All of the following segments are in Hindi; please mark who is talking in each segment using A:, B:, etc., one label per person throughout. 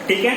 A: ठीक है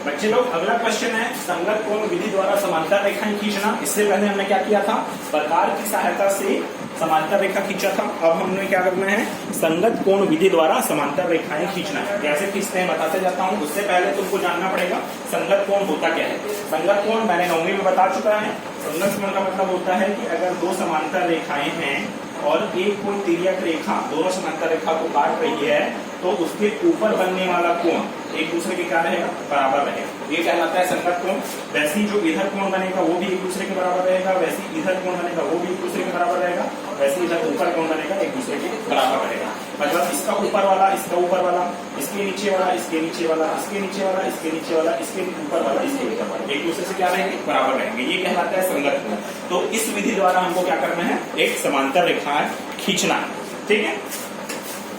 A: बच्चे लोग, अगला क्वेश्चन है संगत कोण विधि द्वारा समांतर रेखाएं खींचना। इससे पहले हमने क्या किया था, प्रकार की सहायता से समांतर रेखा खींचा था। अब हमने क्या करना है, संगत कोण विधि द्वारा समांतर रेखाएं खींचना है। कैसे खींचते हैं बताते जाता हूँ। उससे पहले तुमको जानना पड़ेगा संगत कोण होता क्या है। संगत कोण मैंने 9वीं में बता चुका है। संगत कोण का मतलब होता है कि अगर दो समांतर रेखाएं हैं और एक कोई तिर्यक रेखा दोनों समांतर रेखा को काट रही है तो उसके ऊपर बनने वाला कोण एक दूसरे के क्या रहेगा, बराबर रहेगा। ये कहलाता है संगत कोण। वैसे जो इधर कोण बनेगा वो भी एक दूसरे के बराबर रहेगा, वैसे इधर कोण बनेगा वो भी एक दूसरे के बराबर रहेगा, वैसे इधर ऊपर कोण बनेगा एक दूसरे के बराबर रहेगा। मतलब इसका ऊपर वाला, इसका ऊपर वाला, इसके नीचे वाला, इसके नीचे वाला, इसके नीचे वाला, इसके नीचे वाला, इसके ऊपर वाला, इसके ऊपर वाला एक दूसरे से क्या रहेंगे, बराबर रहेंगे। ये कहलाता है संगत कोण। तो इस विधि द्वारा हमको क्या करना है, एक समांतर रेखा खींचना है। ठीक है,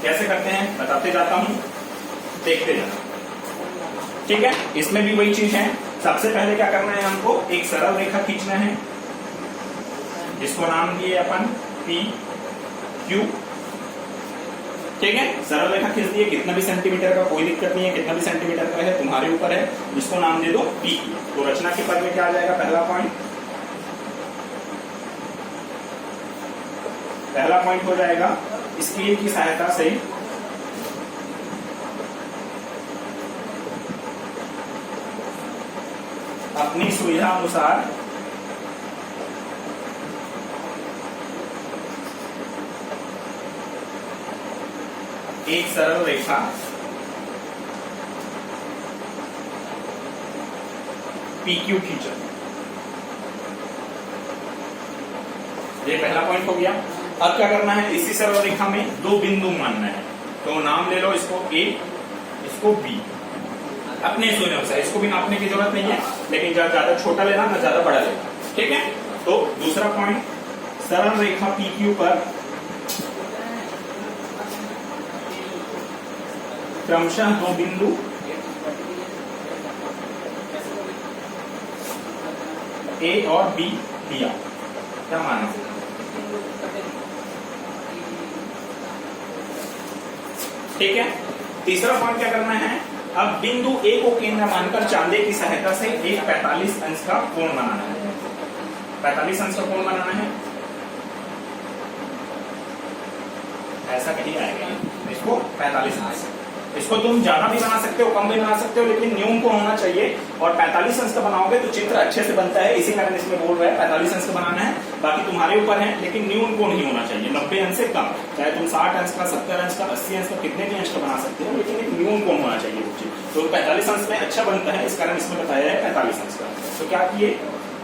A: कैसे करते हैं बताते जाता हूं, देखते जाना। ठीक है, इसमें भी वही चीज है। सबसे पहले क्या करना है, हमको एक सरल रेखा खींचना है जिसको नाम दिए अपन पी क्यू। ठीक है, सरल रेखा खींच दिए, कितना भी सेंटीमीटर का कोई दिक्कत नहीं है, कितना भी सेंटीमीटर का है तुम्हारे ऊपर है। इसको नाम दे दो पी क्यू। तो रचना के पद में क्या आ जाएगा, पहला पॉइंट हो जाएगा स्केल की सहायता से अपनी सुविधा अनुसार एक सरल रेखा PQ खींचो। ये पहला पॉइंट हो गया। अब क्या करना है, इसी सरल रेखा में दो बिंदु मानना है। तो नाम ले लो इसको A, इसको B। अपने सुविधा अनुसार, इसको भी नापने की जरूरत नहीं है, लेकिन ज्यादा छोटा लेना ना ज्यादा बड़ा लेना। ठीक है, तो दूसरा पॉइंट, सरल रेखा PQ पर क्रमशः दो बिंदु A और B दिया। क्या माना, ठीक है। तीसरा पॉइंट क्या करना है, अब बिंदु A को केंद्र मानकर चांदे की सहायता से एक 45 अंश का कोण बनाना है। 45 अंश का कोण बनाना है, ऐसा कहीं आएगा, इसको 45 अंश। इसको तुम ज्यादा भी बना सकते हो, कम भी बना सकते हो, लेकिन न्यून कोण होना चाहिए। और 45 अंश का बनाओगे तो चित्र अच्छे से बनता है, इसी कारण इसमें बोल रहा है 45 अंश का बनाना है। बाकी तुम्हारे ऊपर है, लेकिन न्यून कोण ही होना चाहिए, 90 अंश से कम। चाहे तुम 60 अंश का, 70 अंश का, 80 अंश का, कितने भी अंश का बना सकते हो, लेकिन एक न्यून कोण होना चाहिए। तो 45 अंश में अच्छा बनता है, इस कारण इसमें बताया है 45 अंश का। तो क्या किए,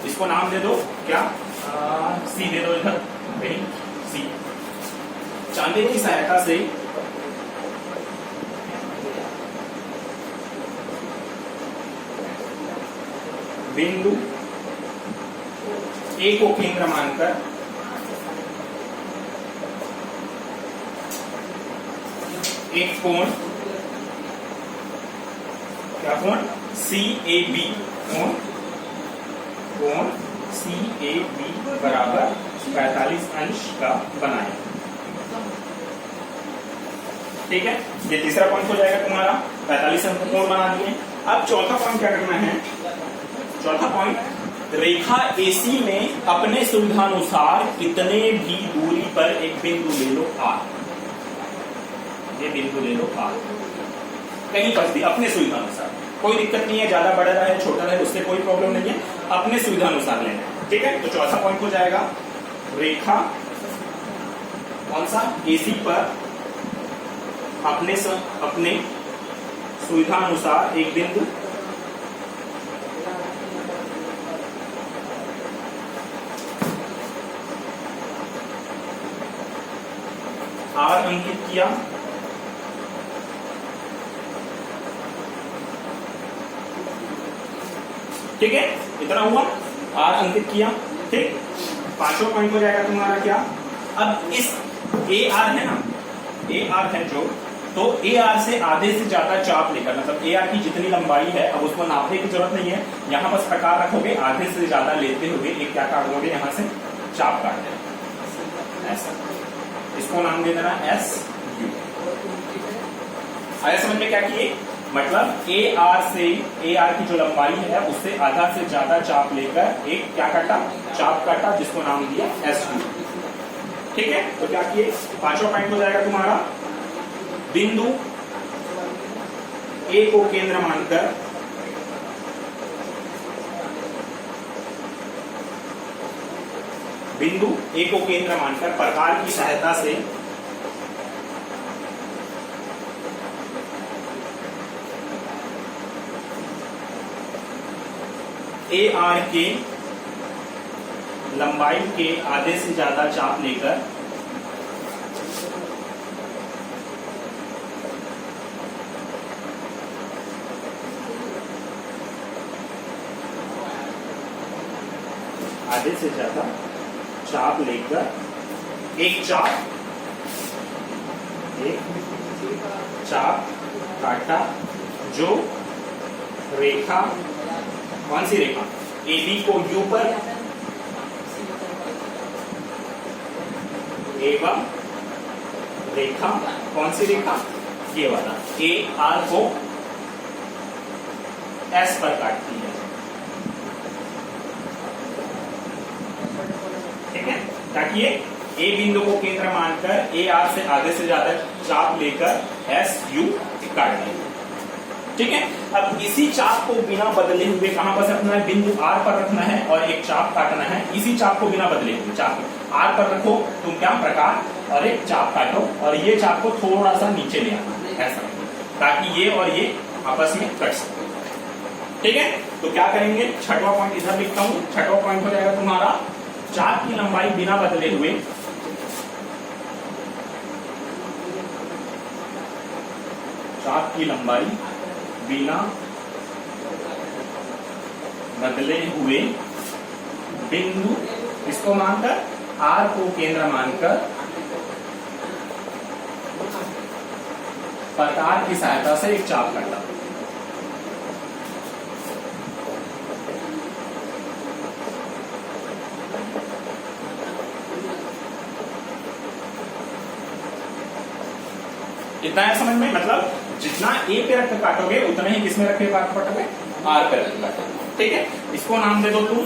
A: इसको नाम दे दो, क्या सी दे दो, इधर कहीं सी। चांदे की सहायता से बिंदु A को केंद्र मानकर एक कोण, क्या कोण, CAB, कोण CAB बराबर 45 अंश का बनाए। ठीक है, ये तीसरा पॉइंट हो जाएगा तुम्हारा, 45 अंश का कोण बना दिए। अब चौथा पॉइंट क्या करना है, चौथा पॉइंट, रेखा AC में अपने सुविधानुसार कितने भी दूरी पर एक बिंदु ले लो R। ये बिंदु ले लो R, कहीं पर भी अपने सुविधानुसार, कोई दिक्कत नहीं है, ज्यादा बड़ा रहे छोटा रहे उससे कोई प्रॉब्लम नहीं है, अपने सुविधानुसार लेना है। ठीक है, तो चौथा पॉइंट हो जाएगा, रेखा कौन सा, AC पर अपने सुविधानुसार एक बिंदु R अंकित किया। ठीक है, इतना हुआ, R अंकित किया। ठीक, पांचवा पॉइंट हो जाएगा तुम्हारा क्या, अब इस AR है ना, AR है जो, तो AR से आधे से ज्यादा चाप लेकर, मतलब AR की जितनी लंबाई है, अब उसको नापने की जरूरत नहीं है, यहां बस प्रकार रखोगे, आधे से ज्यादा लेते हुए एक क्या काट दोगे, यहां से चाप काट देना, ऐसा। इसको नाम दे देना SU। आया समझ में क्या किए, मतलब ए आर की जो लंबाई है उससे आधा से ज्यादा चाप लेकर एक क्या काटा, चाप काटा, जिसको नाम दिया एस यू। ठीक है, तो क्या किए, पांचवा पॉइंट हो जाएगा तुम्हारा, बिंदु ए को केंद्र मानकर प्रकार की सहायता से ए आर के लंबाई के आधे से ज्यादा चाप लेकर एक चाप काटा, जो रेखा, कौन सी रेखा, AB को U पर एवं रेखा, कौन सी रेखा, ये वाला AR को S पर काटती है। ठीक है, ताकि ये A बिंदु को केंद्र मानकर AR से आधे से ज्यादा चाप लेकर SU काट देंगे। ठीक है, अब इसी चाप को बिना बदले हुए कहां पर रखना है, बिंदु R पर रखना है और एक चाप काटना है। इसी चाप को बिना बदले हुए चाप R पर रखो, तुम क्या प्रकार, और एक चाप काटो और ये चाप को थोड़ा सा नीचे ले आना, ऐसा, ताकि ये और ये आपस में कट सके। ठीक है, तो क्या करेंगे, छठवां पॉइंट इधर लिखता हूं। छठवां पॉइंट हो जाएगा तुम्हारा, चाप की लंबाई बिना बदले हुए बिंदु, इसको मानकर R को केंद्र मानकर प्रकार की सहायता से एक चाप काटा। इतना है समझ में, मतलब जितना A पे रख काटोगे उतना ही किसमें रख के काटोगे, R पे रख काटोगे। ठीक है, इसको नाम दे दो तुम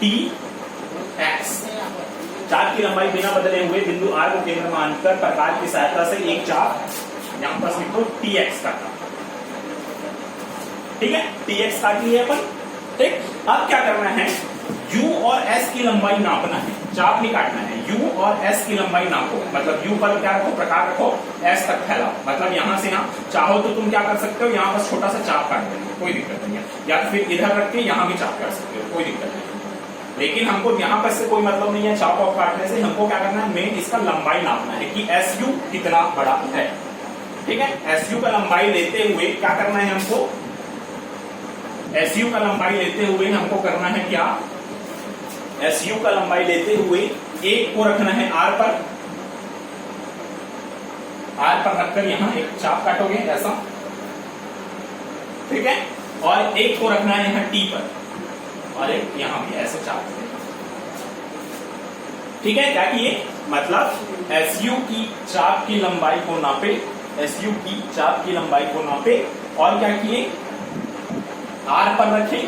A: TX। चाप की लंबाई बिना बदले हुए बिंदु R को केंद्र मानकर प्रकार की सहायता से एक चाप, यहां पर लिखो TX काटा। ठीक है, TX काट लिया अपन। ठीक, अब क्या करना है, U और S की लंबाई नापना है, चाप नहीं काटना है। U और S की लंबाई नापो, मतलब U पर क्या रखो, प्रकार रखो, S तक फैलाओ, मतलब यहां से यहां। चाहो तो तुम क्या कर सकते हो, यहां पर छोटा सा चाप काट देना, कोई दिक्कत नहीं है, या फिर इधर रख के यहां भी चाप कर सकते हो, कोई दिक्कत नहीं है। लेकिन हमको यहां पर से कोई मतलब नहीं है चाप ऑफ काटने से, हमको क्या करना है, मेन इसका लंबाई नापना है कि SU कितना बड़ा है। ठीक है, SU का लंबाई लेते हुए क्या करना है हमको, SU का लंबाई लेते हुए हमको करना है क्या, SU का लंबाई लेते हुए एक को रखना है R पर रखकर यहां एक चाप काटोगे ऐसा। ठीक है, और एक को रखना है यहां T पर और एक यहां भी ऐसे चाप। ठीक है, क्या किए, मतलब SU की चाप की लंबाई को नापे, SU की चाप की लंबाई को नापे, और क्या किए, R पर रखे,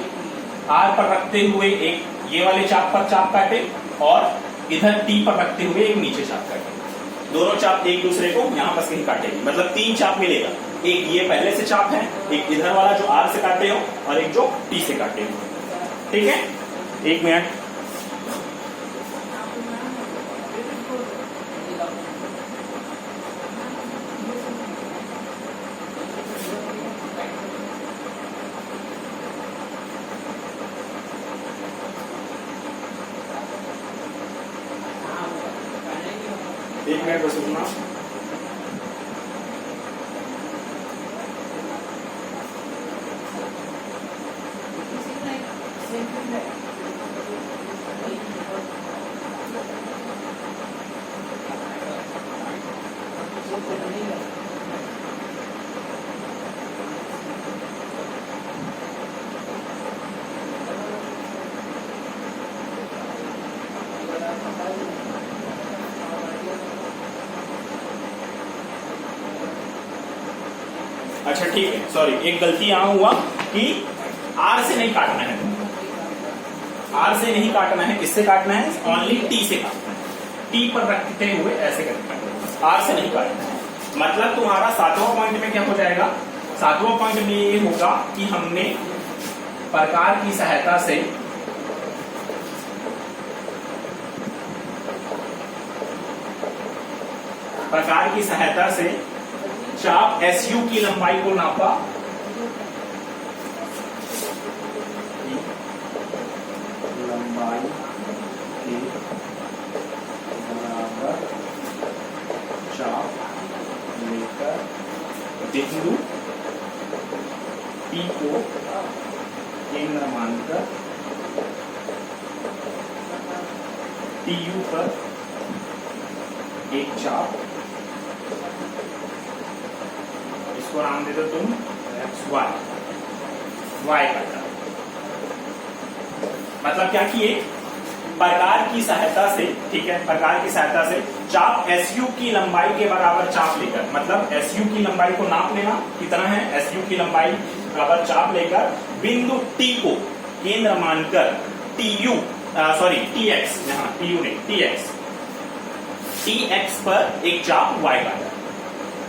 A: R पर रखते हुए एक ये वाले चाप पर चाप काटे और इधर T पर रखते हुए एक नीचे चाप काटे। दोनों चाप एक दूसरे को यहां पर कहीं काटेंगे, मतलब 3 चाप मिलेगा, एक ये पहले से चाप है, एक इधर वाला जो R से काटे हो और एक जो T से काटे हो। ठीक है, एक मिनट, बस सुनना। अच्छा ठीक है, सॉरी एक गलती यहां हुआ कि आर से नहीं काटना है, आर से नहीं काटना है, किससे काटना है, ओनली टी से काटना है, टी पर रखते हुए ऐसे करना है, आर से नहीं काटना है। मतलब तुम्हारा 7वां पॉइंट में क्या हो जाएगा, 7वां पॉइंट में ये होगा कि हमने प्रकार की सहायता से चाप SU की लंबाई को नापा, लंबाई के बराबर चाप लेकर बिंदु P को केंद्र मानकर TU पर एक चाप, इसको नाम दे दो तुम y काटा। मतलब क्या किए, प्रकार की सहायता से, ठीक है, प्रकार की सहायता से चाप SU की लंबाई के बराबर चाप लेकर, मतलब SU की लंबाई को नाप लेना, कितना है SU की लंबाई बराबर चाप लेकर बिंदु T को केंद्र मानकर TX, यहाँ TU नहीं TX पर एक चाप y काटा।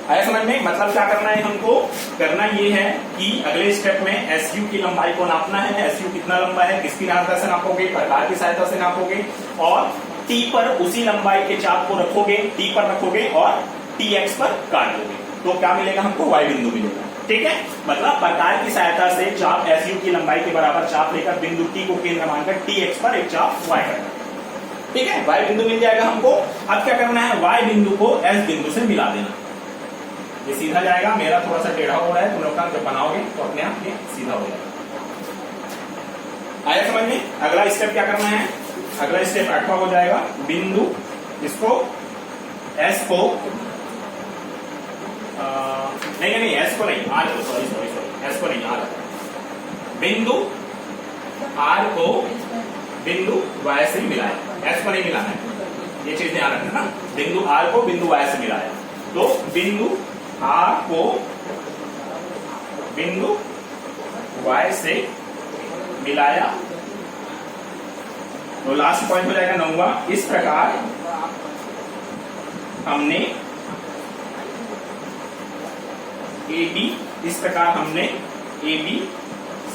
A: आया समझ में? मतलब क्या करना है हमको, करना ये है कि अगले स्टेप में SU की लंबाई को नापना है, SU कितना लंबा है, किसकी सहायता से नापोगे, प्रकार की सहायता से नापोगे, और T पर उसी लंबाई के चाप को रखोगे, T पर रखोगे और TX पर काट दोगे, तो क्या मिलेगा हमको, y बिंदु मिलेगा। ठीक है, मतलब प्रकार की सहायता से चाप SU की लंबाई के बराबर चाप लेकर बिंदु T को केंद्र मानकर TX पर एक चाप y करना। ठीक है, y बिंदु मिल जाएगा हमको। अब क्या करना है, y बिंदु को S बिंदु से मिला देना, ये सीधा जाएगा, मेरा थोड़ा सा टेढ़ा हो रहा है, तुम लोग का जब बनाओगे तो अपने आप ये सीधा हो जाएगा। आया समझ में? अगला स्टेप क्या करना है, अगला स्टेप 8वां हो जाएगा, बिंदु इसको S को नहीं S को नहीं, R को, सॉरी S को नहीं, R, बिंदु R को बिंदु Y से मिलाया, S को नहीं मिलाना है, ये चीज ध्यान रखना ना, बिंदु R को बिंदु Y से मिलाया, तो बिंदु R को बिंदु Y से मिलाया, तो लास्ट पॉइंट हो जाएगा 9वां। इस प्रकार हमने AB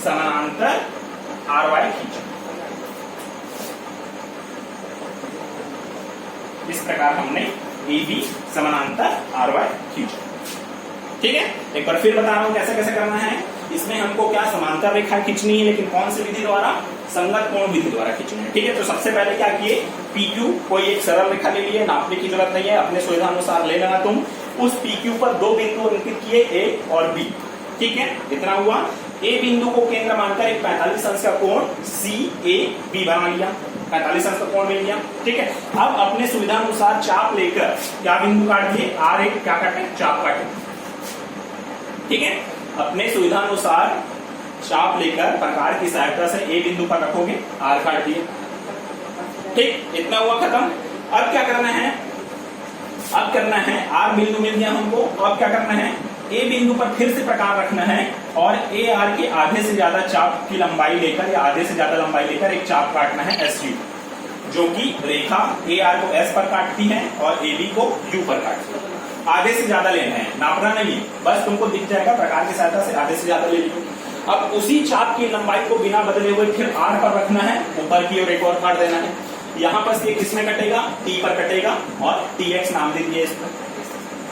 A: समानांतर RY खींचा, इस प्रकार हमने AB समानांतर RY खींचा। ठीक है, एक बार फिर बता रहा हूं कैसे कैसे करना है। इसमें हमको क्या समांतर रेखा खींचनी है, लेकिन कौन सी विधि द्वारा, संगत कोण विधि द्वारा खींचनी है। ठीक है, तो सबसे पहले क्या किए, PQ कोई एक सरल रेखा ले लिए, नापने की जरूरत नहीं है, अपने सुविधा अनुसार ले लेना तुम। उस PQ पर दो बिंदु अंकित किए, A और B। ठीक है, कितना हुआ, A बिंदु को केंद्र मानकर एक 45 अंश का कोण CAB बना लिया, 45 अंश का कोण मिल गया। ठीक है, अब अपने सुविधा अनुसार चाप लेकर क्या बिंदु काट दिए, R1 क्या काटे, चाप काटे। ठीक है, अपने सुविधा अनुसार चाप लेकर प्रकार की सहायता से A बिंदु पर रखोगे, R काट दिए। ठीक, इतना हुआ खत्म। अब क्या करना है, अब करना है, R बिंदु मिल गया हमको, तो अब क्या करना है, A बिंदु पर फिर से प्रकार रखना है और AR के आधे से ज्यादा चाप की लंबाई लेकर या आधे से ज्यादा लंबाई लेकर एक चाप काटना है SU, जो कि रेखा AR को S पर काटती है और AB को U पर काटती है। आधे से ज्यादा लेना है, नापना नहीं, बस तुमको दिख जाएगा प्रकार की सहायता से आधे से ज्यादा ले लीजिए। अब उसी चाप की लंबाई को बिना बदले हुए फिर R पर रखना है, ऊपर की ओर एक और काट देना है। यहाँ पर ये किसमें कटेगा, T पर कटेगा और TX नाम दे दिए इसको।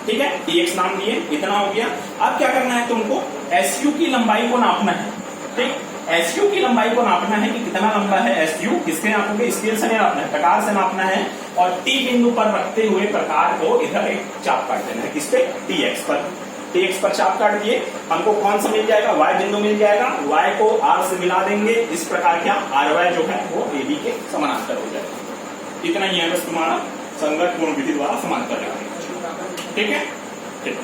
A: ठीक है, TX नाम दिए, इतना हो गया। अब क्या करना है, तुमको SU की लंबाई को नापना है। ठीक, SU की लंबाई को नापना है कि कितना लंबा है SU, किसके नापोगे, स्केल से नहीं नापना है, प्रकार से नापना है। और T बिंदु पर रखते हुए प्रकार को इधर एक चाप काट देना है, किस पे, TX पर। TX पर चाप काट दिए, हमको कौन सा मिल जाएगा, Y बिंदु मिल जाएगा, Y को R से मिला देंगे, इस प्रकार क्या RY जो है वो AB के समानांतर हो जाएगा। इतना ही है बस तुम्हारा संगत कोण विधि द्वारा समांतर रेखा। ठीक है, ठीक।